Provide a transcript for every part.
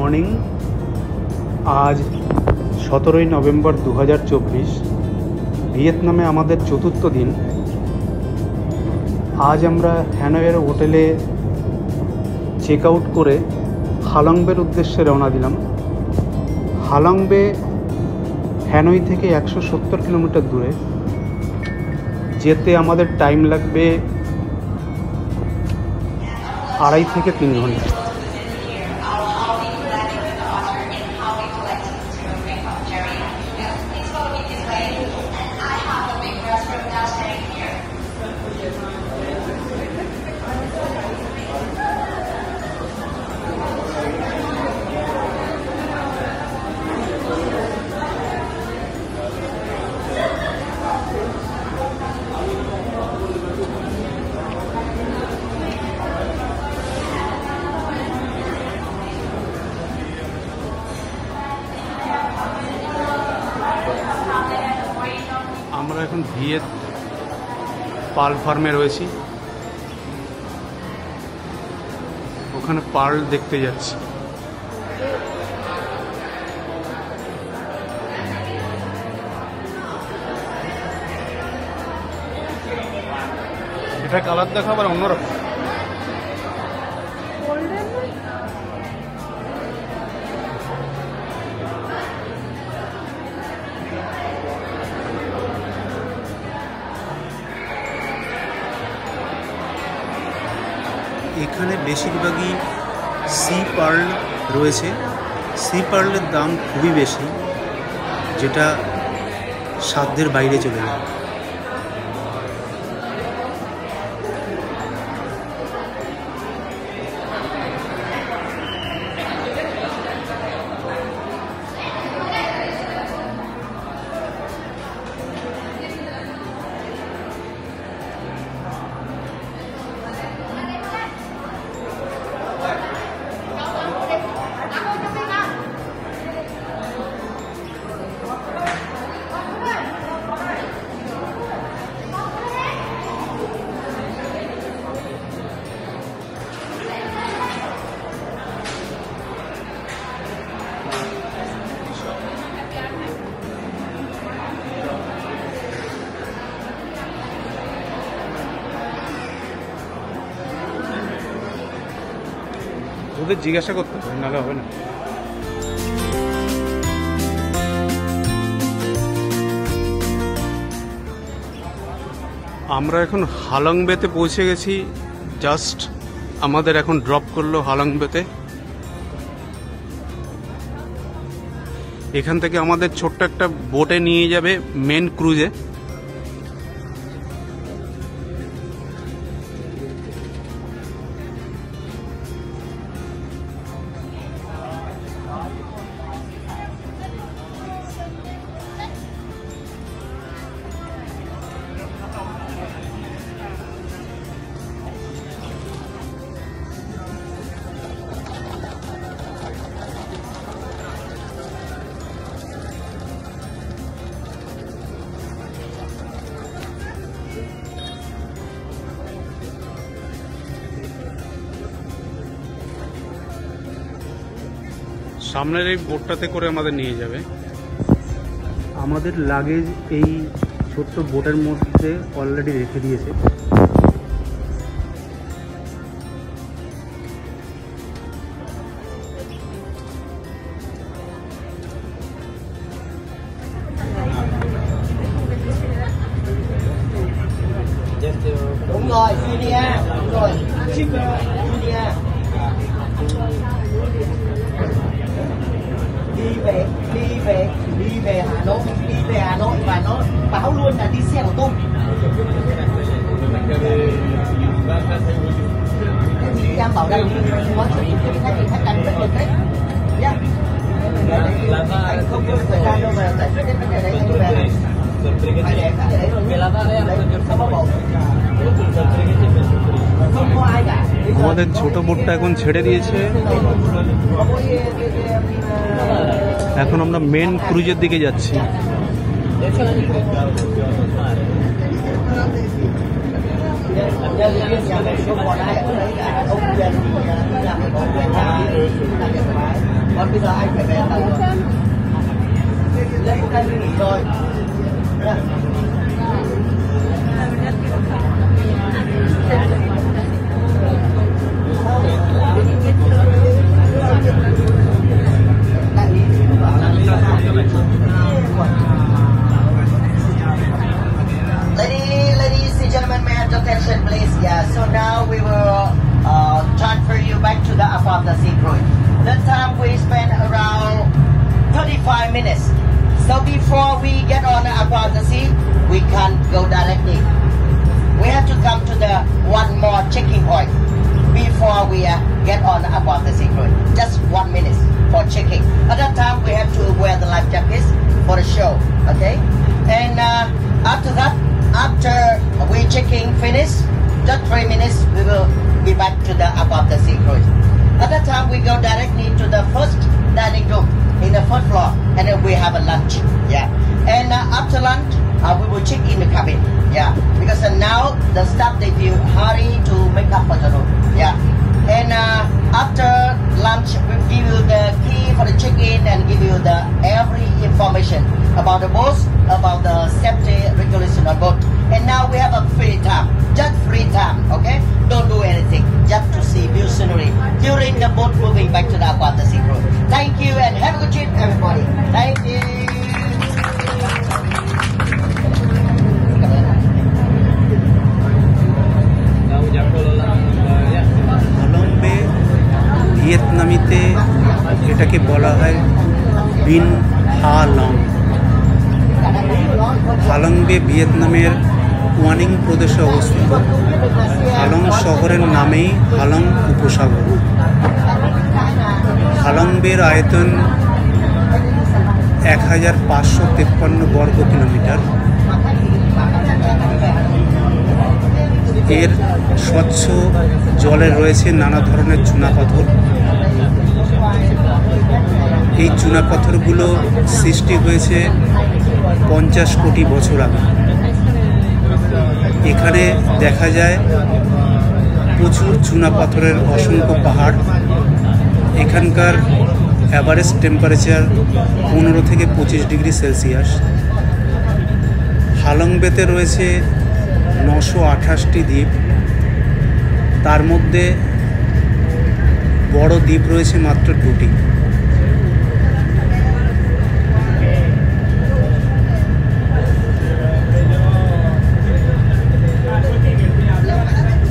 Morning. আজ 17ই November 2024, ভিয়েতনামে আমাদের চতুর্থ দিন। আজ আমরা হ্যানয়ের হোটেলে চেক আউট করে হালংবের উদ্দেশ্যে রওনা দিলাম। হালংবে হ্যানয় থেকে 170 কিলোমিটার দূরে। যেতে আমাদের টাইম লাগবে 2.5 থেকে 3 ঘন্টা। আমরা এখন ভিয়েত পার্ল ফার্মে রয়েছি, ওখানে পার্ল দেখতে যাচ্ছি। এটা কালার দেখা আবার অন্যরকম। এখানে বেশিরভাগই সি পার্ল রয়েছে। সি পার্লের দাম খুবই বেশি, যেটা সাধ্যের বাইরে চলে যায়। ওদের জিজ্ঞাসা করতে হবে, নাহলে হবে না। আমরা এখন হালংবেতে পৌঁছে গেছি। জাস্ট আমাদের এখন ড্রপ করলো হালংবেতে। এখান থেকে আমাদের ছোট্ট একটা বোটে নিয়ে যাবে মেন ক্রুজে। সামনের এই বোটটাতে করে আমাদের নিয়ে যাবে। আমাদের লাগেজ এই ছোট্ট বোটের মধ্যে অলরেডি রেখে দিয়েছে। Đúng rồi, Julia, đúng rồi. Julia. Đi về Hà Nội và nó báo luôn là đi xe của tôi. Em bảo đây có chuẩn bị khách đánh rất được đấy nhá. Anh không có thời gian đâu mà giải quyết cái vấn đề đấy, anh về này. Anh để cái đấy rồi nhé. Sao bác bộ? Không có ai cả. আমাদের ছোট বোটটা এখন ছেড়ে দিয়েছে। এখন আমরা main ক্রুজের দিকে যাচ্ছি। Không còn ai ở đấy cả, ông Quyền làm cái có quyền làm việc thoải mái. Còn bây giờ anh phải về tàu rồi. Lấy một cái nghỉ rồi. Ladies and gentlemen, may I have attention, please? Yeah. So now we will transfer you back to the Above the Sea cruise. That time we spent around 35 minutes. So before we get on Above the Sea, we can't go directly. We have to come to the one more checking point before we get on Above the Sea cruise. Just 1 minute for checking. At that time, we have to wear the life jackets for the show. Okay. And after that, after we checking finish, just 3 minutes, we will be back to the Above the Sea cruise. At that time, we go directly to the first dining room in the first floor, and then we have a lunch. Yeah. And after lunch, we will check in the cabin. Yeah. Because now the staff they will hurry to make up for the room. Yeah. And after lunch, we give you the key for the check-in and give you the every information about the boat, about the safety regulation on boat. And now we have a free time, just free time, okay? Don't do anything, just to see view scenery during the boat moving back to the Above the Sea cruise. Thank you and have a good trip, everybody. Thank you. হালংবে ভিয়েতনামিতে এটাকে বলা হয় বিন হা long. হালংবে ভিয়েতনামের ওয়ানিং প্রদেশে অবস্থিত। Ha Long শহরের নামেই Ha Long উপসাগর। হালংবের আয়তন 1553 বর্গ কিলোমিটার। এর স্বচ্ছ জলে রয়েছে নানা ধরনের চুনাপাথর। এই চুনাপাথরগুলো সৃষ্টি হয়েছে 50 কোটি বছর আগে। এখানে দেখা যায় প্রচুর চুনাপাথরের অসংখ্য পাহাড়। এখানকার অ্যাভারেজ টেম্পারেচার 15 থেকে 25 ডিগ্রি সেলসিয়াস। হালংবেতে রয়েছে 928টি দ্বীপ। তার মধ্যে বড় দ্বীপ রয়েছে মাত্র 2টি।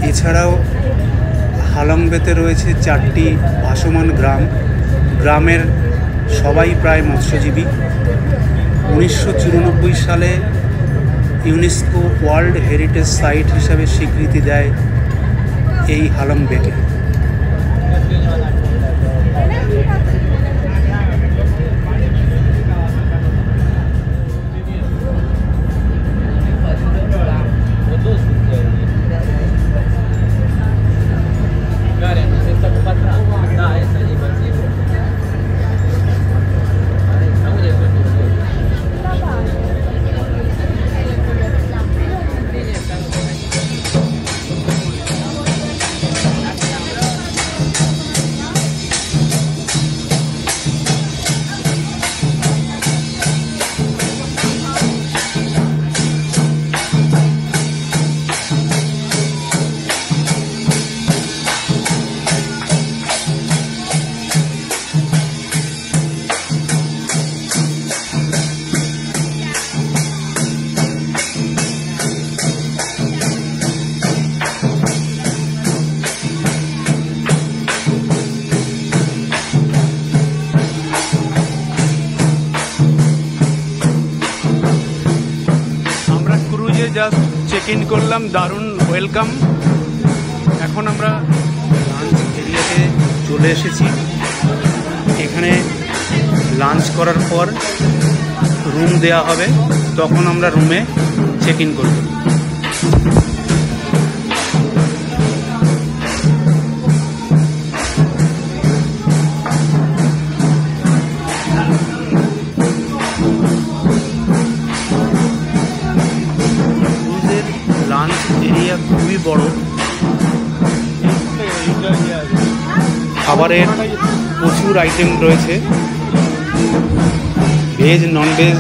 এছাড়াও হালংবেতে রয়েছে 4টি ভাসমান গ্রাম। গ্রামের সবাই প্রায় মৎস্যজীবী। 1994 সালে ইউনেস্কো ওয়ার্ল্ড হেরিটেজ সাইট হিসাবে স্বীকৃতি দেয় এই হালংবেকে। জাস্ট চেক ইন করলাম, দারুণ ওয়েলকাম। এখন আমরা লাঞ্চ এরিয়াতে চলে এসেছি। এখানে লাঞ্চ করার পর রুম দেওয়া হবে, তখন আমরা রুমে চেক ইন করব। লাঞ্চ এরিয়া খুবই বড়, খাবারের প্রচুর প্রচুর আইটেম রয়েছে, ভেজ নন ভেজ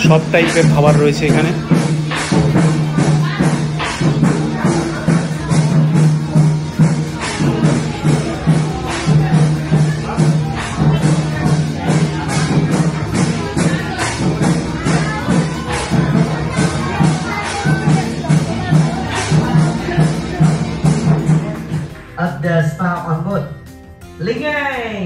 সব টাইপের খাবার রয়েছে এখানে। Of the spa on board, Lingai.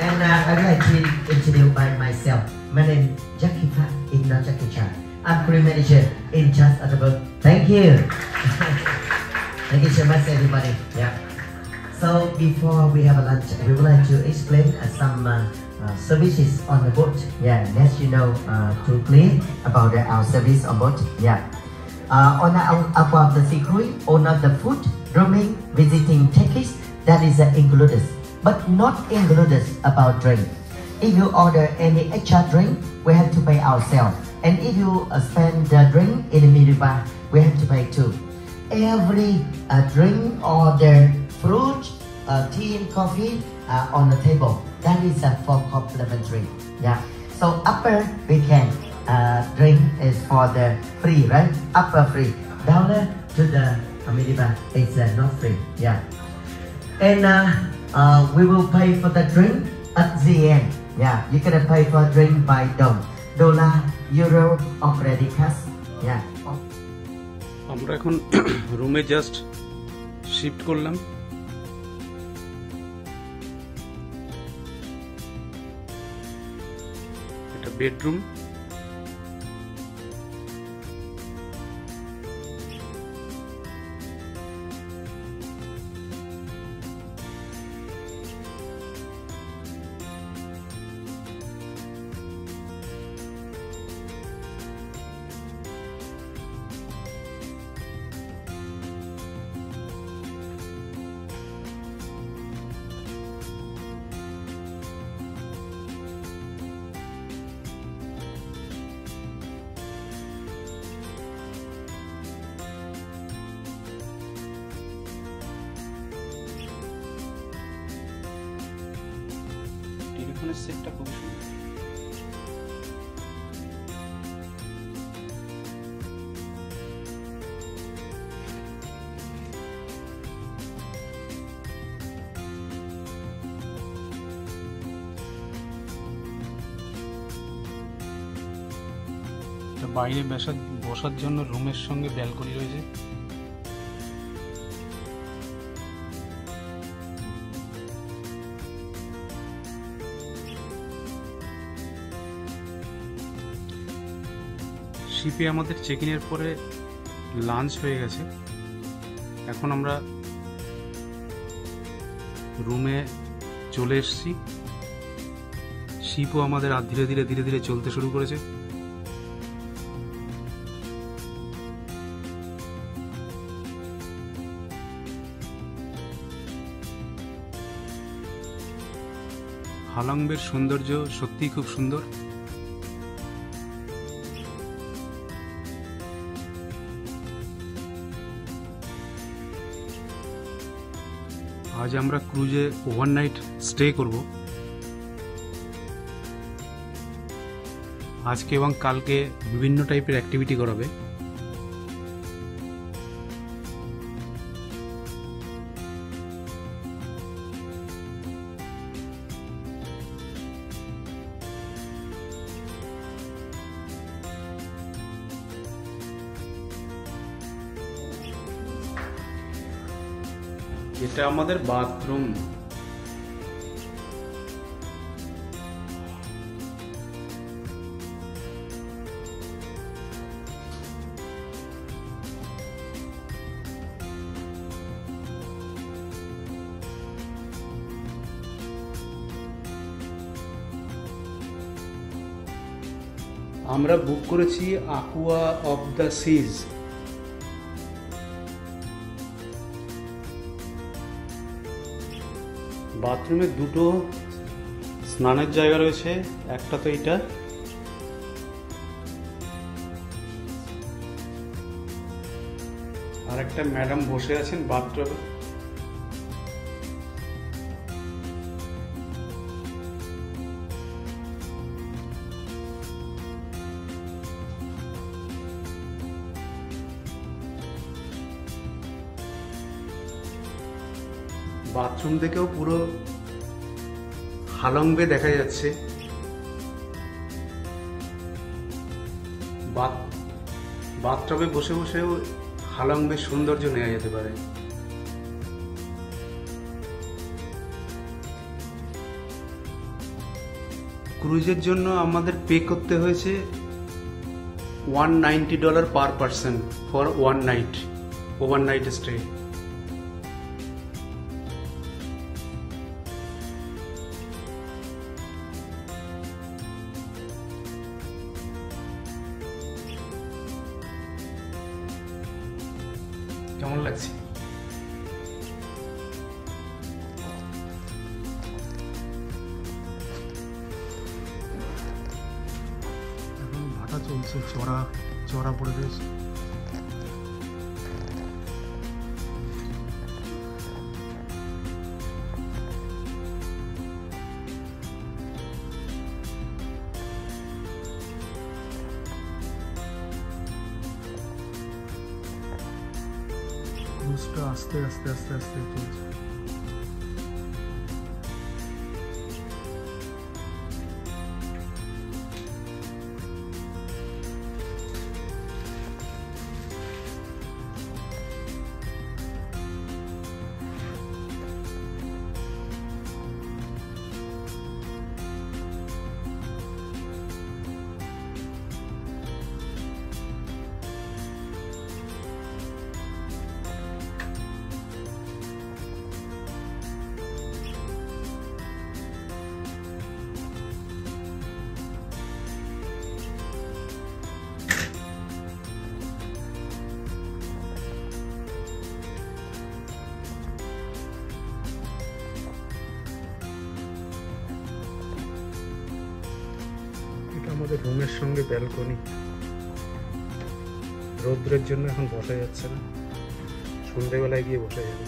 And I would like to introduce by myself. My name is Jackie Pat, not Jackie Chan. I'm crew manager in charge of the boat. Thank you. Thank you so much, everybody. Yeah. So before we have a lunch, we would like to explain some services on the boat. Yeah, let you know to clear about our service on boat. Yeah. On our the sea cruise, on the food, roaming, visiting tickets, that is included, but not included about drink. If you order any extra drink, we have to pay ourselves. And if you spend the drink in the minibar, we have to pay too. Every drink order, fruit, tea and coffee on the table, that is for complimentary. Yeah. So upper we can drink is for the free, right? Upper free. Down to the minibar is not free. Yeah. And we will pay for the drink at the end. Yeah, you can pay for drink by dollar, euro, or credit card. Yeah. আমরা এখন রুমে just shift করলাম। এটা bedroom. টেলিফোনের সেটটা খুব সুন্দর। বাইরে বসার জন্য রুমের সঙ্গে ব্যালকনি রয়েছে। শিপে আমাদের চেক ইনের পরে লাঞ্চ হয়ে গেছে, এখন আমরা রুমে চলে এসেছি। শিপও আমাদের আর ধীরে ধীরে ধীরে ধীরে চলতে শুরু করেছে। হালংবের সৌন্দর্য সত্যিই খুব সুন্দর। আজ আমরা ক্রুজে ওভারনাইট স্টে করব। আজকে এবং কালকে বিভিন্ন টাইপের অ্যাক্টিভিটি করাবে। এটা আমাদের বাথরুম। আমরা বুক করেছি aqua of the seas। বাথরুমে দুটো স্নানের জায়গা রয়েছে, একটা তো এটা, আর একটা ম্যাডাম বসে আছেন বাথটবে। বাথরুম থেকেও পুরো হালং বে দেখা যাচ্ছে। বাথটবে বসে বসেও হালং বে সৌন্দর্য নেওয়া যেতে পারে। ক্রুজের জন্য আমাদের পে করতে হয়েছে $190 per person for 1 night, overnight stay. কেমন লাগছে? এখন ভাটা চলছে, চড়া পড়ে রয়েছে। ক্রুজটা আস্তে আস্তে আস্তে আস্তে চলছে। এটা আমাদের রুমের সঙ্গে ব্যালকনি। রৌদ্রের জন্য এখন বসা যাচ্ছে না, সন্ধ্যেবেলায় গিয়ে বসা যাবে।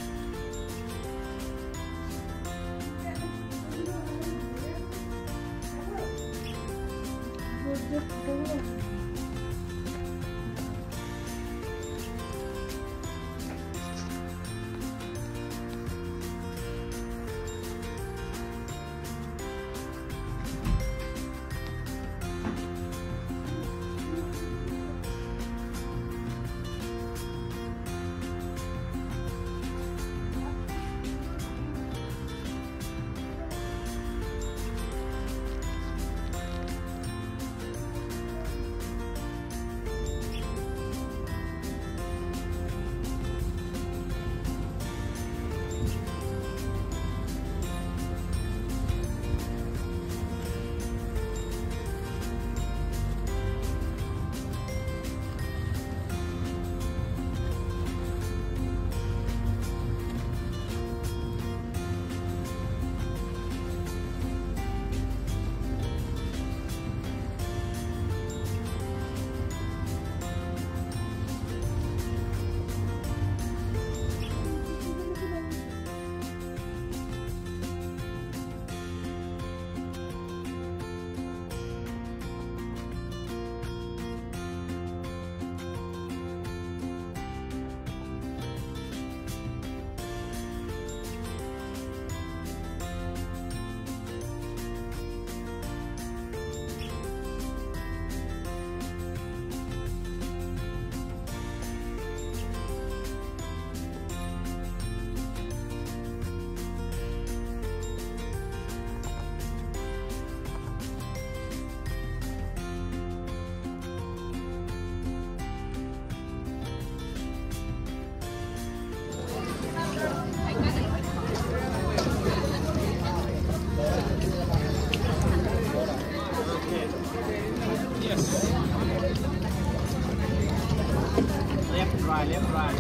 left right.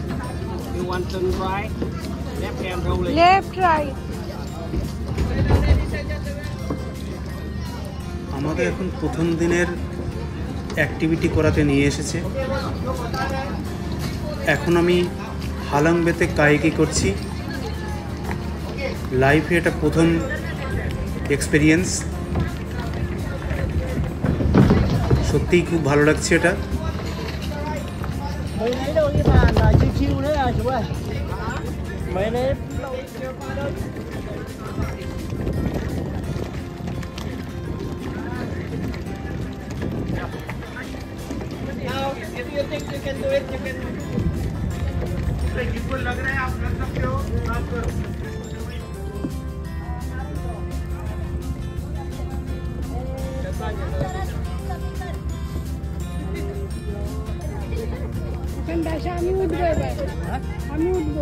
You want turn right, left hand rolling. Left right. আমাদের এখন প্রথম দিনের অ্যাক্টিভিটি করাতে নিয়ে এসেছে। এখন আমি হালং বেতে কায়াকিং করছি। লাইফে এটা প্রথম এক্সপেরিয়েন্স, সত্যিই খুব ভালো লাগছে এটা। Mấy nấy đâu đi bàn là chiêu chiêu đấy à chú ơi. Mấy nấy Now, if you think you can do it, you can. जिसको लग रहा है आप कर सकते हो, आप करो। আমি উঠবো এবার, আমি উঠবো।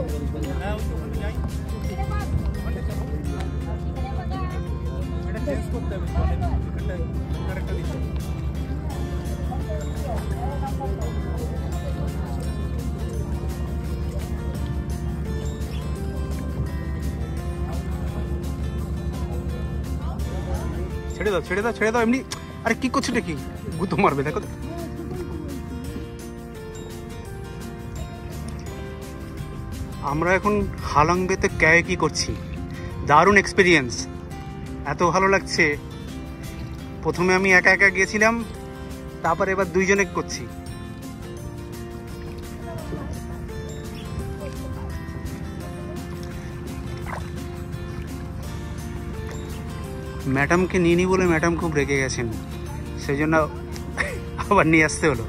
ছেড়ে দাও ছেড়ে দাও ছেড়ে দাও এমনি। আরে কি করছো কি, গুতো মারবে দেখো তো। আমরা এখন হালং বেতে কায়াকি করছি, দারুণ এক্সপিরিয়েন্স, এত ভালো লাগছে। প্রথমে আমি একা একা গিয়েছিলাম, তারপর এবার দুইজনে করছি। ম্যাডামকে নিয়ে নি বলে ম্যাডাম খুব রেগে গেছেন, সেই জন্য আবার নিয়ে আসতে হলো।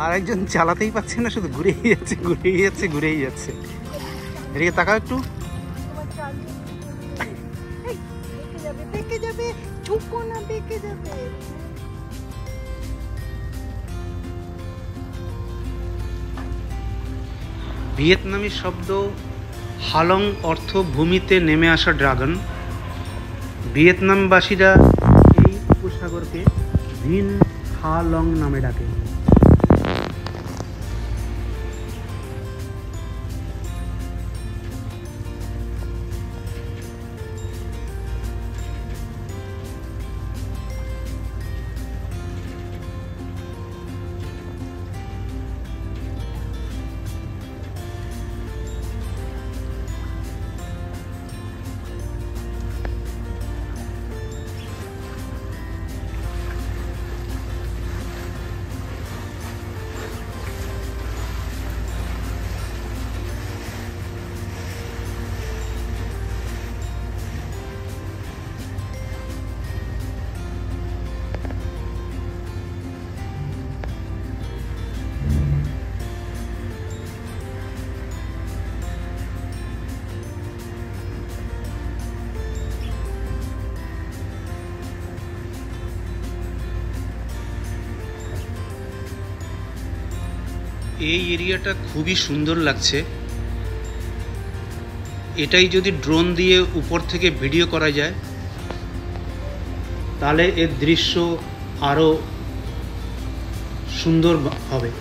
আরেকজন চালাতেই পারছে না, শুধু ঘুরেই যাচ্ছে ঘুরেই যাচ্ছে ঘুরেই যাচ্ছে। এদিকে তাকাও একটু। বেঁকে যাবে, ঝুঁকো না, বেঁকে যাবে। ভিয়েতনামি শব্দ হালং অর্থ ভূমিতে নেমে আসা ড্রাগন। ভিয়েতনামবাসীরা এই উপসাগরকে ভিন হা লং নামে ডাকে। এই এরিয়াটা খুবই সুন্দর লাগছে। এটাই যদি ড্রোন দিয়ে উপর থেকে ভিডিও করা যায় তাহলে এর দৃশ্য আরো সুন্দর হবে।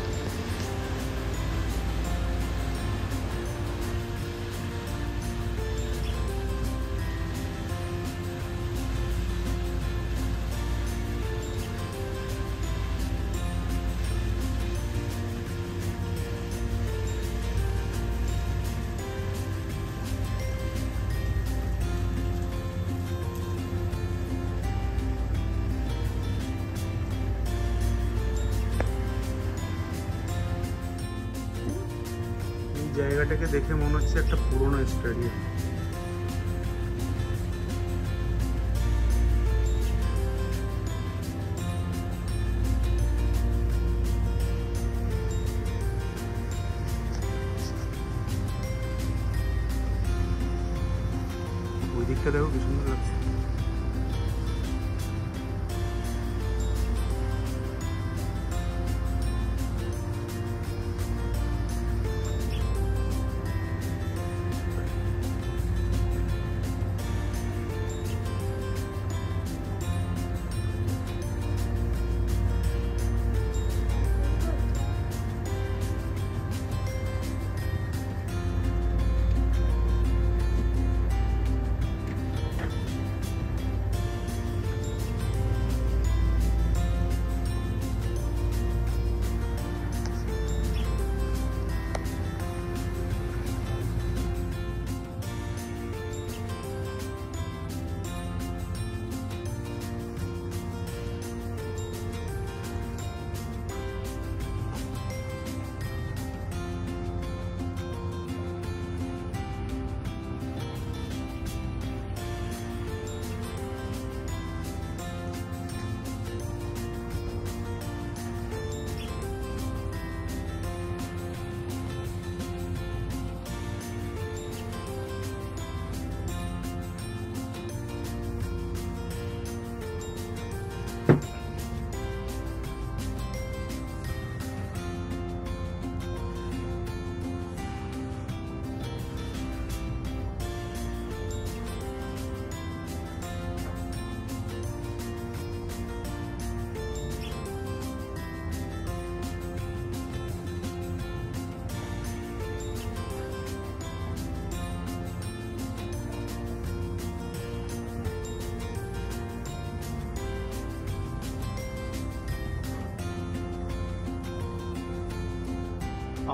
জায়গাটাকে দেখে মনে হচ্ছে একটা পুরনো স্টেডিয়াম। দিকটা দেখো কি সুন্দর লাগছে।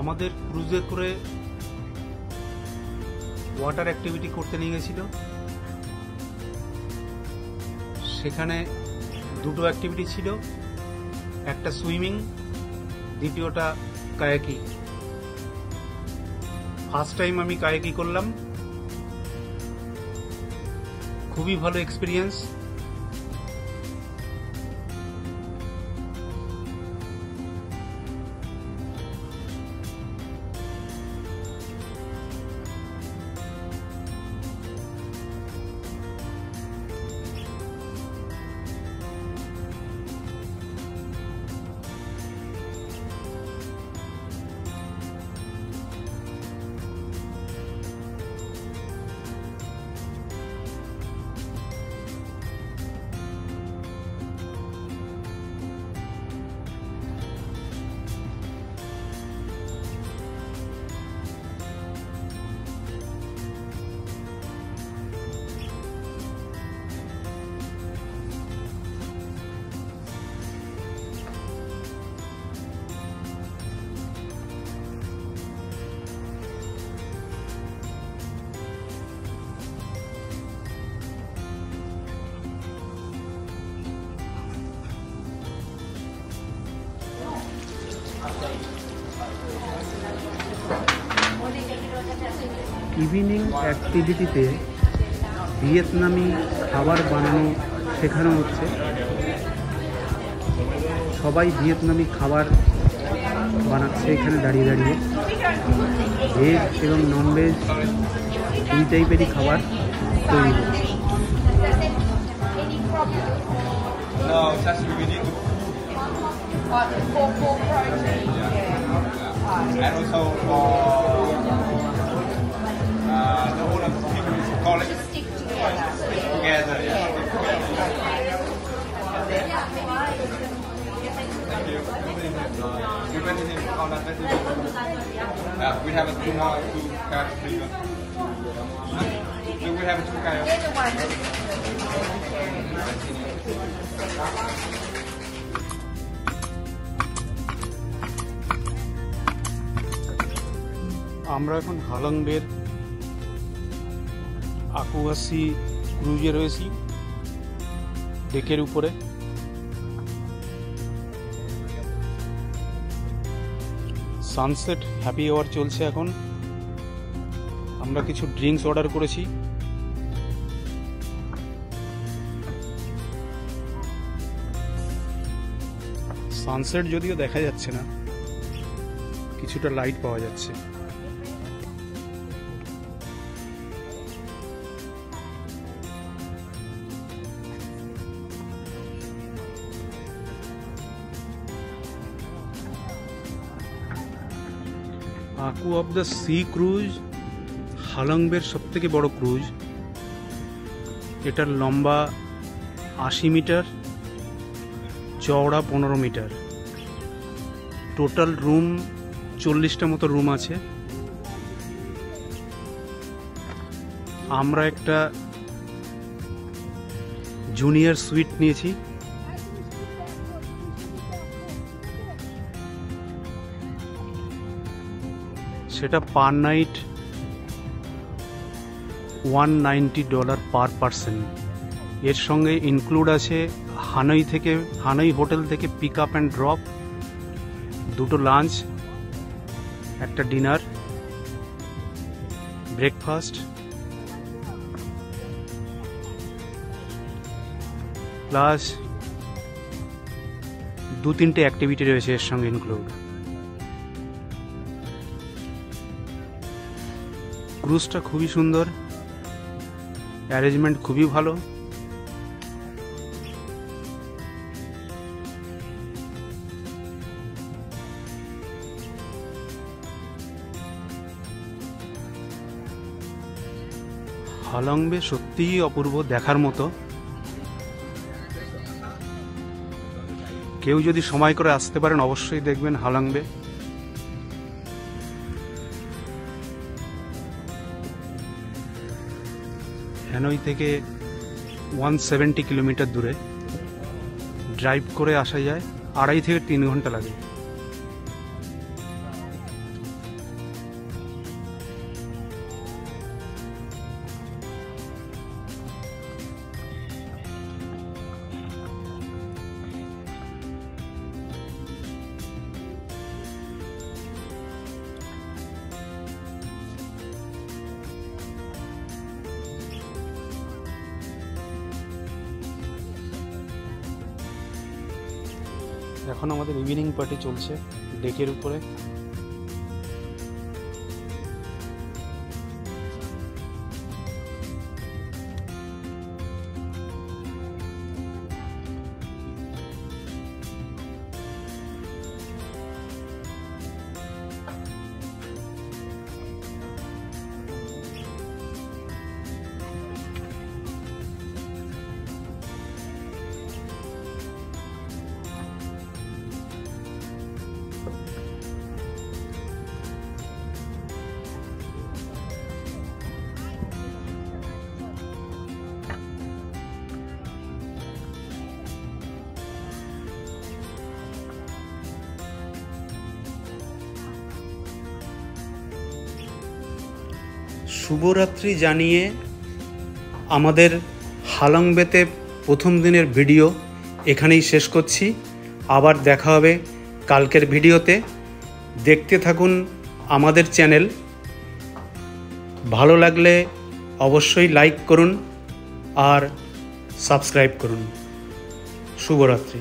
আমাদের ক্রুজে করে ওয়াটার অ্যাক্টিভিটি করতে নিয়ে গেছিল। সেখানে দুটো অ্যাক্টিভিটি ছিল, একটা সুইমিং, দ্বিতীয়টা কায়াকি। ফার্স্ট টাইম আমি কায়াকি করলাম, খুবই ভালো এক্সপিরিয়েন্স। ইভিনিং অ্যাক্টিভিটিতে ভিয়েতনামি খাবার বানানো শেখানো হচ্ছে। সবাই ভিয়েতনামি খাবার বানাচ্ছে এখানে দাঁড়িয়ে দাঁড়িয়ে। ভেজ এবং নন ভেজ দুই টাইপেরই খাবার তৈরি হচ্ছে। And also for the whole of the people is call it stick together. Yeah. Thank you. You mentioned on that. We have two more cards. Do we have two cards? আমরা এখন হালংবের আকুয়াসি ক্রুজে রয়েছি, ডেকের উপরে। Sunset happy hour চলছে এখন। আমরা কিছু drinks order করেছি। Sunset যদিও দেখা যাচ্ছে না, কিছুটা লাইট পাওয়া যাচ্ছে। আকু অফ দ্য সি ক্রুজ হালংবের সবথেকে বড় ক্রুজ। এটার লম্বা 80 মিটার, চওড়া 15 মিটার। টোটাল রুম 40টা মতো রুম আছে। আমরা একটা জুনিয়র সুইট নিয়েছি। সেটা পার নাইট $190 পার পারসন। এর সঙ্গে ইনক্লুড আছে হানই হোটেল থেকে পিক আপ অ্যান্ড ড্রপ, 2টো লাঞ্চ, একটা ডিনার, ব্রেকফাস্ট, প্লাস 2-3টে অ্যাক্টিভিটি রয়েছে এর সঙ্গে ইনক্লুড। ক্রুজটা খুবই সুন্দর, অ্যারেঞ্জমেন্ট খুবই ভালো। হালংবে সত্যিই অপূর্ব, দেখার মতো। কেউ যদি সময় করে আসতে পারেন অবশ্যই দেখবেন হালংবে। হ্যানই থেকে 170 কিলোমিটার দূরে, ড্রাইভ করে আসা যায়, 2.5 থেকে 3 ঘন্টা লাগে। এখন আমাদের ইভিনিং পার্টি চলছে ডেকের উপরে। শুভরাত্রি জানিয়ে আমাদের হালংবেতে প্রথম দিনের ভিডিও এখানেই শেষ করছি। আবার দেখা হবে কালকের ভিডিওতে। দেখতে থাকুন আমাদের চ্যানেল। ভালো লাগলে অবশ্যই লাইক করুন আর সাবস্ক্রাইব করুন। শুভরাত্রি।